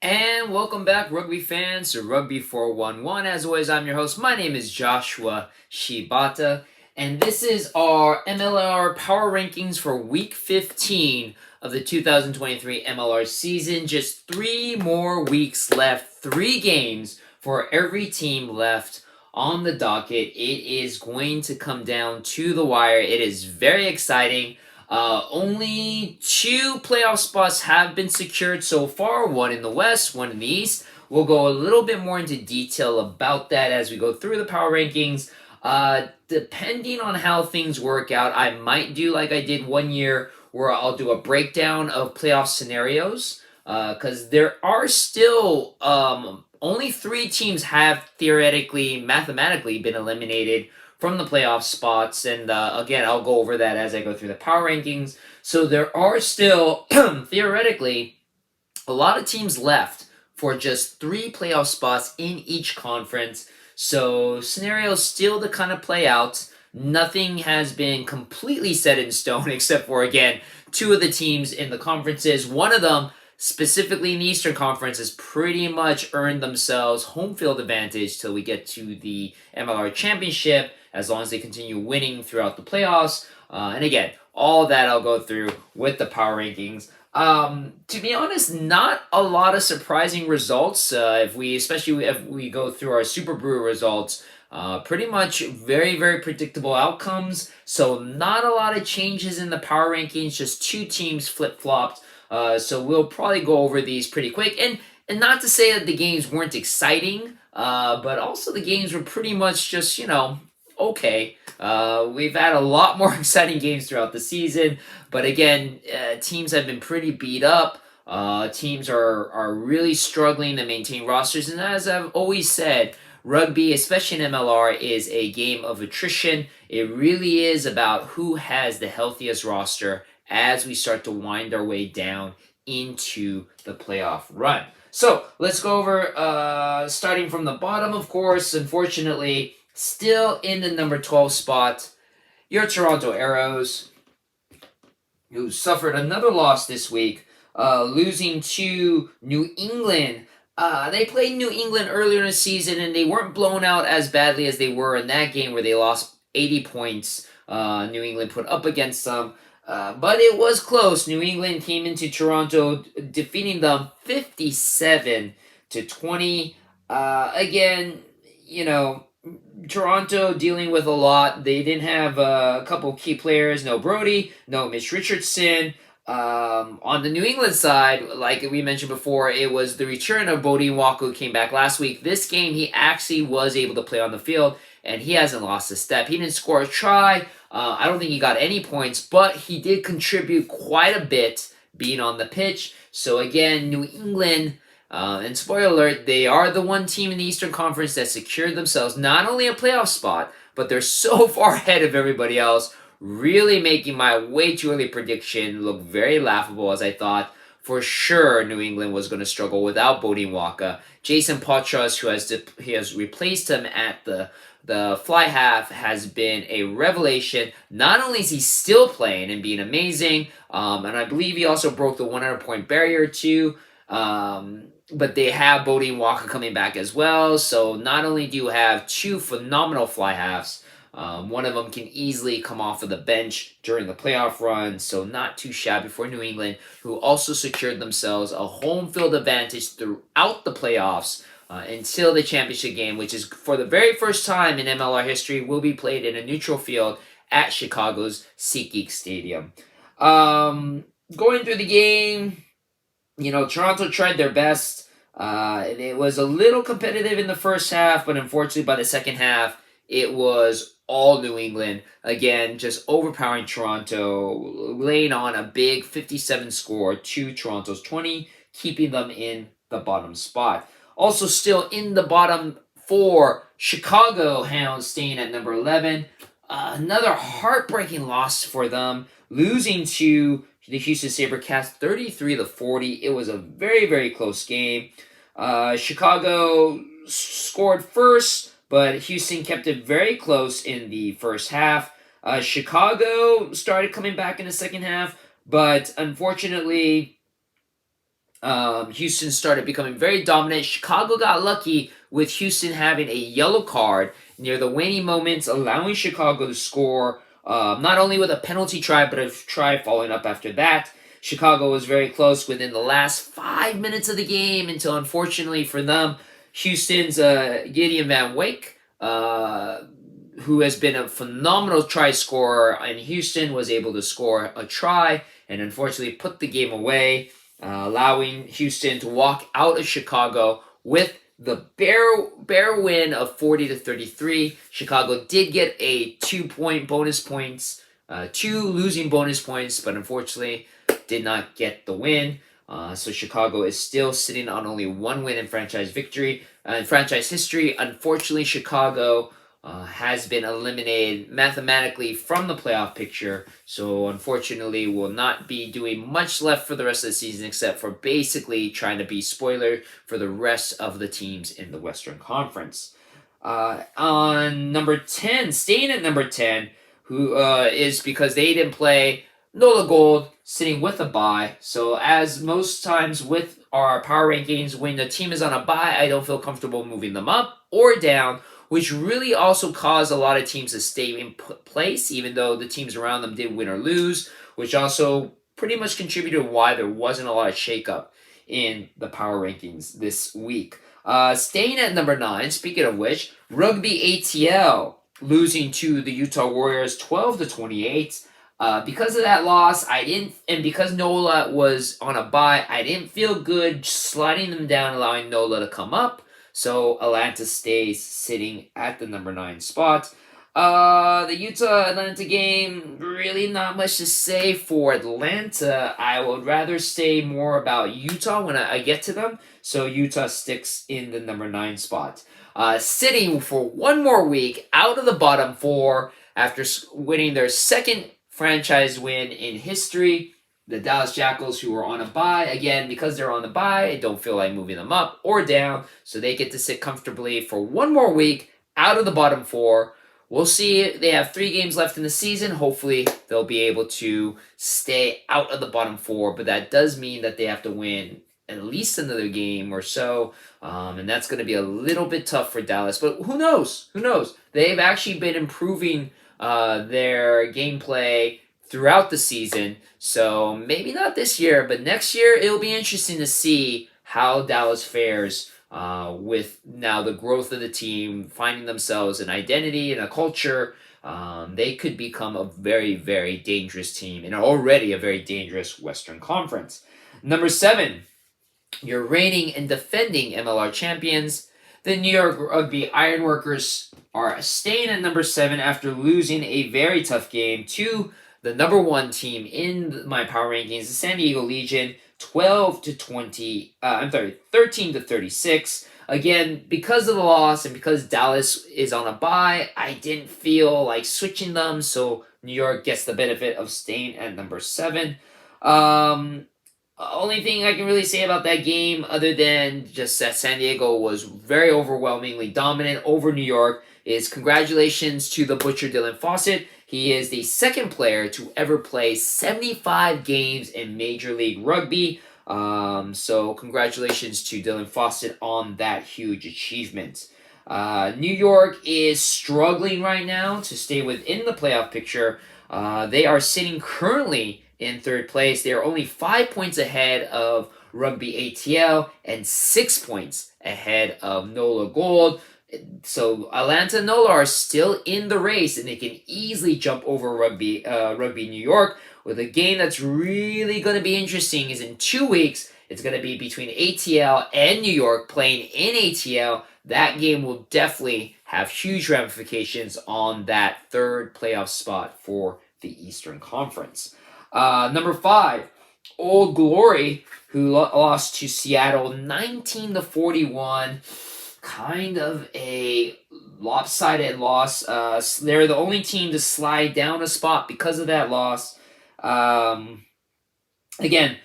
And welcome back, rugby fans, to Rugby411. As always, I'm your host. My name is Joshua Shibata, and this is our MLR Power Rankings for Week 15 of the 2023 MLR season. Just 3 more weeks left, 3 games for every team left on the docket. It is going to come down to the wire. It is very exciting. Only 2 playoff spots have been secured so far, one in the West, one in the East. We'll go a little bit more into detail about that as we go through the power rankings. Depending on how things work out, I might do like I did one year where I'll do a breakdown of playoff scenarios because there are still only 3 teams have theoretically, mathematically been eliminated from the playoff spots. And again, I'll go over that as I go through the power rankings. So there are still, theoretically, a lot of teams left for just 3 playoff spots in each conference. So scenarios still to kind of play out. Nothing has been completely set in stone except for, again, 2 of the teams in the conferences. One of them, specifically in the Eastern Conference, has pretty much earned themselves home field advantage till we get to the MLR Championship, as long as they continue winning throughout the playoffs. And again, all that I'll go through with the power rankings. To be honest, not a lot of surprising results. Especially if we go through our Super Brew results, pretty much very, very predictable outcomes. So not a lot of changes in the power rankings, just 2 teams flip-flopped. So we'll probably go over these pretty quick. And not to say that the games weren't exciting, but also the games were pretty much just, okay. We've had a lot more exciting games throughout the season, but again, teams have been pretty beat up. Teams are really struggling to maintain rosters, and as I've always said, rugby, especially in MLR, is a game of attrition. It really is about who has the healthiest roster as we start to wind our way down into the playoff run. So let's go over, starting from the bottom, of course. Unfortunately, still in the number 12 spot, your Toronto Arrows, who suffered another loss this week, losing to New England. They played New England earlier in the season, and they weren't blown out as badly as they were in that game where they lost 80 points. New England put up against them. But it was close. New England came into Toronto, defeating them 57-20. Again, Toronto dealing with a lot. They didn't have a couple key players. No Brody, no Mitch Richardson. On the New England side, like we mentioned before, it was the return of Bodie Walker, who came back last week. This game, he actually was able to play on the field, and he hasn't lost a step. He didn't score a try. I don't think he got any points, but he did contribute quite a bit being on the pitch. So again, New England, and spoiler alert, they are the one team in the Eastern Conference that secured themselves not only a playoff spot, but they're so far ahead of everybody else, really making my way too early prediction look very laughable, as I thought for sure New England was going to struggle without Bodie Walker. Jason Potras, who has replaced him at the fly half, has been a revelation. Not only is he still playing and being amazing, and I believe he also broke the 100-point barrier too, but they have Bodie Walker coming back as well. So not only do you have 2 phenomenal fly halves, one of them can easily come off of the bench during the playoff run, so not too shabby for New England, who also secured themselves a home field advantage throughout the playoffs until the championship game, which is for the very first time in MLR history, will be played in a neutral field at Chicago's SeatGeek Stadium. Going through the game, Toronto tried their best. It was a little competitive in the first half, but unfortunately by the second half, it was all New England. Again, just overpowering Toronto, laying on a big 57 score to Toronto's 20, keeping them in the bottom spot. Also still in the bottom 4, Chicago Hounds staying at number 11. Another heartbreaking loss for them, losing to the Houston SaberCats 33-40. It was a very, very close game. Chicago scored first, but Houston kept it very close in the first half. Chicago started coming back in the second half, but unfortunately, Houston started becoming very dominant. Chicago got lucky with Houston having a yellow card near the waning moments, allowing Chicago to score not only with a penalty try, but a try following up after that. Chicago was very close within the last 5 minutes of the game until, unfortunately for them, Houston's Gideon Van Wyk, who has been a phenomenal try scorer in Houston, was able to score a try and unfortunately put the game away, allowing Houston to walk out of Chicago with the bare win of 40-33. Chicago did get a 2-point bonus points, 2 losing bonus points, but unfortunately did not get the win. So Chicago is still sitting on only 1 win in franchise victory in franchise history. Unfortunately, Chicago has been eliminated mathematically from the playoff picture, so unfortunately will not be doing much left for the rest of the season except for basically trying to be spoiler for the rest of the teams in the Western Conference. On number 10, staying at number 10, who is because they didn't play Nola Gold, sitting with a bye. So as most times with our power rankings, when the team is on a bye, I don't feel comfortable moving them up or down, which really also caused a lot of teams to stay in place, even though the teams around them did win or lose, which also pretty much contributed to why there wasn't a lot of shakeup in the power rankings this week. Staying at number 9, speaking of which, Rugby ATL losing to the Utah Warriors 12-28. Because of that loss, and because Nola was on a bye, I didn't feel good sliding them down, allowing Nola to come up. So Atlanta stays sitting at the number 9 spot. The Utah-Atlanta game, really not much to say for Atlanta. I would rather say more about Utah when I get to them. So Utah sticks in the number 9 spot. Sitting for 1 more week out of the bottom 4 after winning their second franchise win in history. The Dallas Jackals, who are on a bye, again, because they're on the bye, I don't feel like moving them up or down, so they get to sit comfortably for 1 more week out of the bottom 4. We'll see. They have 3 games left in the season. Hopefully, they'll be able to stay out of the bottom 4, but that does mean that they have to win at least another game or so, and that's going to be a little bit tough for Dallas, but who knows? Who knows? They've actually been improving their gameplay throughout the season. So maybe not this year, but next year it'll be interesting to see how Dallas fares with now the growth of the team, finding themselves an identity and a culture. They could become a very, very dangerous team and already a very dangerous Western Conference. Number 7, your reigning and defending MLR champions, the New York Rugby Ironworkers, are staying at number 7 after losing a very tough game to the number 1 team in my power rankings, the San Diego Legion, 13-36. Again, because of the loss and because Dallas is on a bye, I didn't feel like switching them, so New York gets the benefit of staying at number 7. Only thing I can really say about that game, other than just that San Diego was very overwhelmingly dominant over New York, is congratulations to the Butcher Dylan Fawcett. He is the 2nd player to ever play 75 games in Major League Rugby. So congratulations to Dylan Fawcett on that huge achievement. New York is struggling right now to stay within the playoff picture. They are sitting currently in 3rd place. They are only 5 points ahead of Rugby ATL and 6 points ahead of Nola Gold. So Atlanta and Nola are still in the race, and they can easily jump over Rugby New York. With a game that's really going to be interesting is in 2 weeks. It's going to be between ATL and New York playing in ATL. That game will definitely have huge ramifications on that 3rd playoff spot for the Eastern Conference. Number 5, Old Glory, who lost to Seattle 19-41. Kind of a lopsided loss. They're the only team to slide down a spot because of that loss. Again,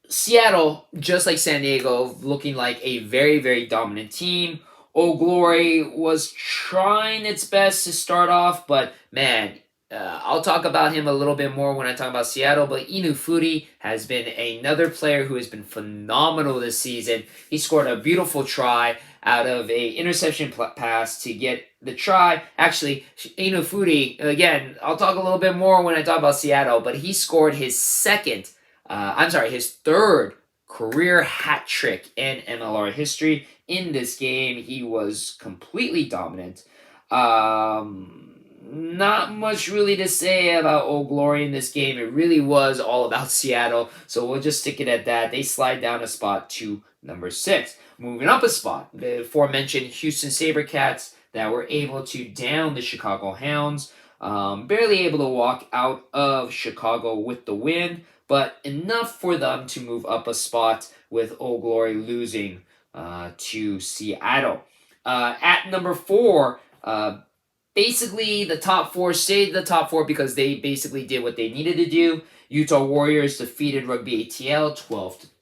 Seattle, just like San Diego, looking like a very, very dominant team. Old Glory was trying its best to start off, but man, I'll talk about him a little bit more when I talk about Seattle, but Inu Fudi has been another player who has been phenomenal this season. He scored a beautiful try out of a interception pass to get the try. Actually, Inu Fudi, again, I'll talk a little bit more when I talk about Seattle, but he scored his his third career hat trick in MLR history. In this game, he was completely dominant. Not much really to say about Old Glory in this game. It really was all about Seattle, so we'll just stick it at that. They slide down a spot to number 6. Moving up a spot, the aforementioned Houston SaberCats that were able to down the Chicago Hounds. Barely able to walk out of Chicago with the win, but enough for them to move up a spot with Old Glory losing to Seattle. At number 4, basically, the top 4 stayed the top 4 because they basically did what they needed to do. Utah Warriors defeated Rugby ATL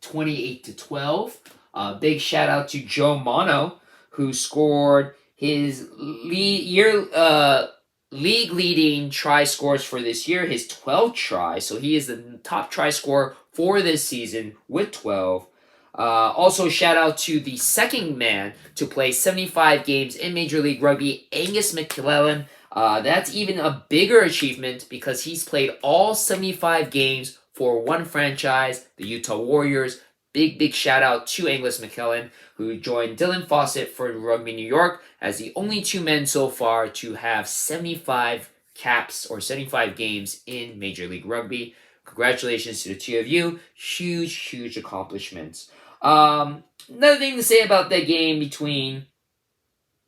28-12. Big shout out to Joe Mono, who scored his league-leading try scores for this year, his 12th try. So he is the top try scorer for this season with 12. Also, shout out to the second man to play 75 games in Major League Rugby, Angus McClellan. That's even a bigger achievement because he's played all 75 games for one franchise, the Utah Warriors. Big shout out to Angus McClellan, who joined Dylan Fawcett for Rugby New York as the only 2 men so far to have 75 caps or 75 games in Major League Rugby. Congratulations to the 2 of you. Huge accomplishments. Another thing to say about that game between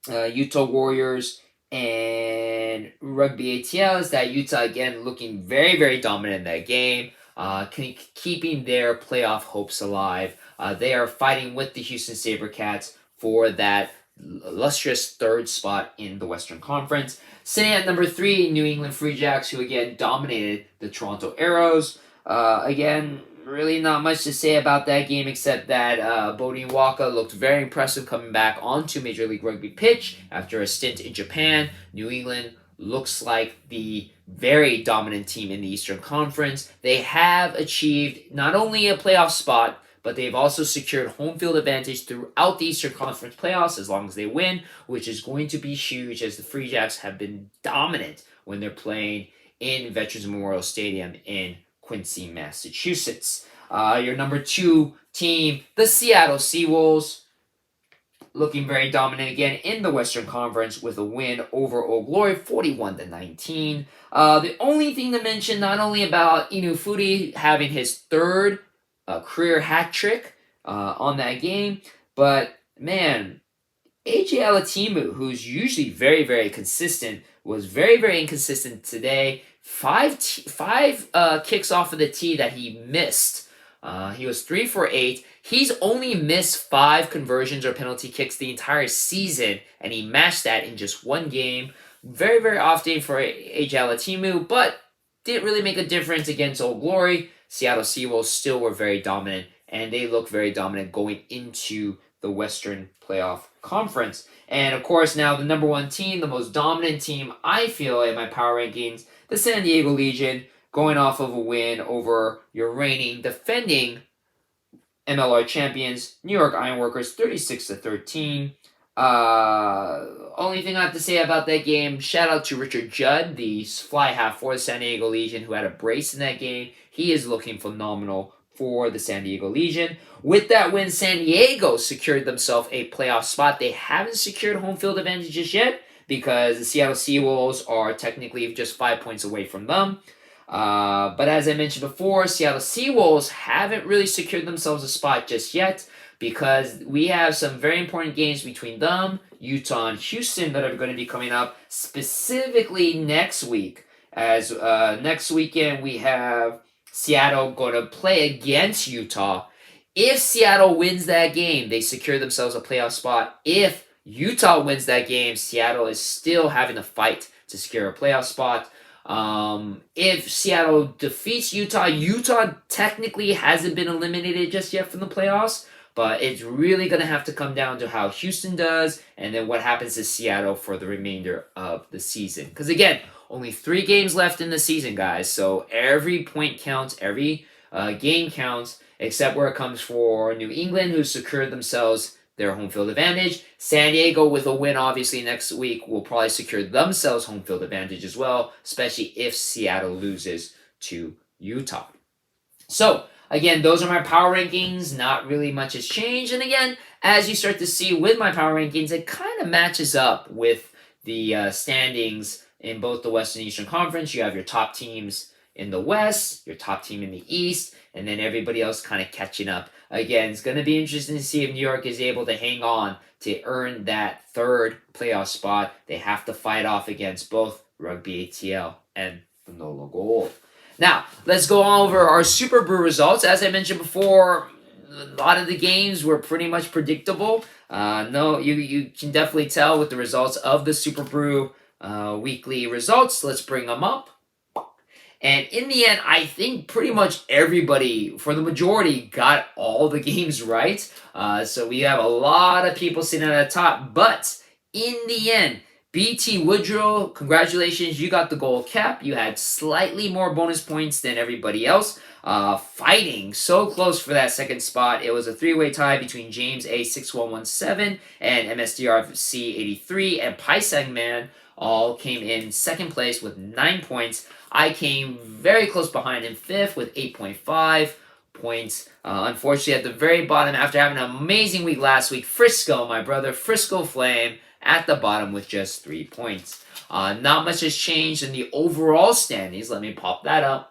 Utah Warriors and Rugby ATL is that Utah, again, looking very dominant in that game, keeping their playoff hopes alive. They are fighting with the Houston SaberCats for that illustrious 3rd spot in the Western Conference. Sitting at number 3, New England Free Jacks, who again dominated the Toronto Arrows. Again, really not much to say about that game except that Bodie Waka looked very impressive coming back onto Major League Rugby pitch after a stint in Japan. New England looks like the very dominant team in the Eastern Conference. They have achieved not only a playoff spot, but they've also secured home field advantage throughout the Eastern Conference playoffs as long as they win, which is going to be huge as the Free Jacks have been dominant when they're playing in Veterans Memorial Stadium in Quincy, Massachusetts. Your number 2 team, the Seattle Seawolves, looking very dominant again in the Western Conference with a win over Old Glory, 41-19. The only thing to mention, not only about Inu Fudi having his 3rd career hat trick on that game, but man, AJ Alatimu, who's usually very consistent, was very inconsistent today. 5 kicks off of the tee that he missed. He was 3 for 8. He's only missed 5 conversions or penalty kicks the entire season, and he matched that in just 1 game. Very off day for AJ Alatimu, but didn't really make a difference against Old Glory. Seattle Seawolves still were very dominant, and they look very dominant going into the Western Playoff Conference. And of course, now the number 1 team, the most dominant team, I feel, in my power rankings, the San Diego Legion, going off of a win over your reigning, defending MLR champions, New York Ironworkers, 36-13. Only thing I have to say about that game, shout out to Richard Judd, the fly half for the San Diego Legion, who had a brace in that game. He is looking phenomenal for the San Diego Legion. With that win, San Diego secured themselves a playoff spot. They haven't secured home field advantage just yet because the Seattle Seawolves are technically just 5 points away from them. But as I mentioned before, Seattle Seawolves haven't really secured themselves a spot just yet because we have some very important games between them, Utah, and Houston that are going to be coming up specifically next week. As next weekend we have Seattle going to play against Utah. If Seattle wins that game, they secure themselves a playoff spot. If Utah wins that game, Seattle is still having to fight to secure a playoff spot. If Seattle defeats Utah, Utah technically hasn't been eliminated just yet from the playoffs, but it's really going to have to come down to how Houston does and then what happens to Seattle for the remainder of the season. Because again, Only 3 games left in the season, guys. So every point counts, every game counts, except where it comes for New England, who secured themselves their home field advantage. San Diego, with a win, obviously, next week, will probably secure themselves home field advantage as well, especially if Seattle loses to Utah. So, again, those are my power rankings. Not really much has changed. And again, as you start to see with my power rankings, it kind of matches up with the standings in both the West and Eastern Conference. You have your top teams in the West, your top team in the East, and then everybody else kind of catching up. Again, it's going to be interesting to see if New York is able to hang on to earn that third playoff spot. They have to fight off against both Rugby ATL and the NOLA Gold. Now, let's go over our Super Brew results. As I mentioned before, a lot of the games were pretty much predictable. No, you can definitely tell with the results of the Super Brew weekly results. Let's bring them up. And in the end, I think pretty much everybody, for the majority, got all the games right. So we have a lot of people sitting at the top. But in the end, BT Woodrow, congratulations, you got the gold cap. You had slightly more bonus points than everybody else. Fighting so close for that second spot. It was a 3-way tie between James A6117 and MSDRC83, and Paisang Man all came in second place with 9 points. I came very close behind in fifth with 8.5 points. Unfortunately, at the very bottom, after having an amazing week last week, Frisco, my brother, Frisco Flame, at the bottom with just 3 points. Not much has changed in the overall standings. Let me pop that up.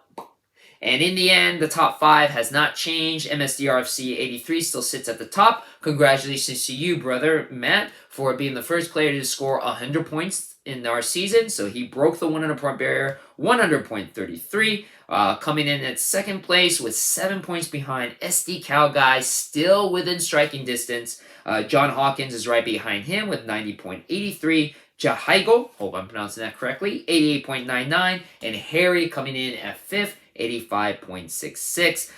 And in the end, the top 5 has not changed. MSDRFC 83 still sits at the top. Congratulations to you, brother Matt, for being the first player to score 100 points in our season. So he broke the 100-point barrier, 100.33, coming in at second place with 7 points behind SD Cal Guy, still within striking distance. John Hawkins is right behind him with 90.83. Jahaigo, hope I'm pronouncing that correctly, 88.99. And Harry coming in at fifth, 85.66.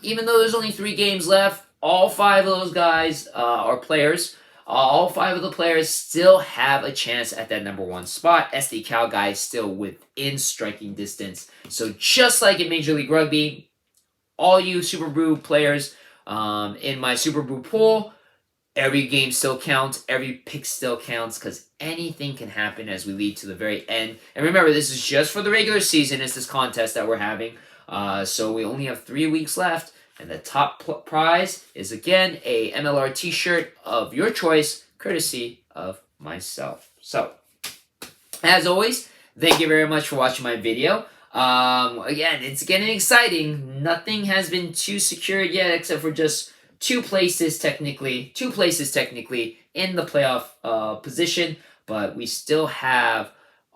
Even though there's only 3 games left, all 5 of those guys are players. All 5 of the players still have a chance at that number 1 spot. SD Cal Guy is still within striking distance. So just like in Major League Rugby, all you Super Brew players in my Super Brew pool, every game still counts. Every pick still counts because anything can happen as we lead to the very end. And remember, this is just for the regular season. It's this contest that we're having. So we only have 3 weeks left. And the top prize is, again, a MLR t-shirt of your choice, courtesy of myself. So, as always, thank you very much for watching my video. Again, it's getting exciting. Nothing has been too secured yet, except for just 2 places technically in the playoff position. But we still have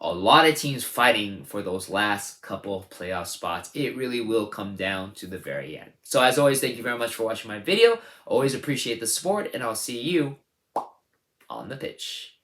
a lot of teams fighting for those last couple of playoff spots. It really will come down to the very end. So as always, thank you very much for watching my video. Always appreciate the support, and I'll see you on the pitch.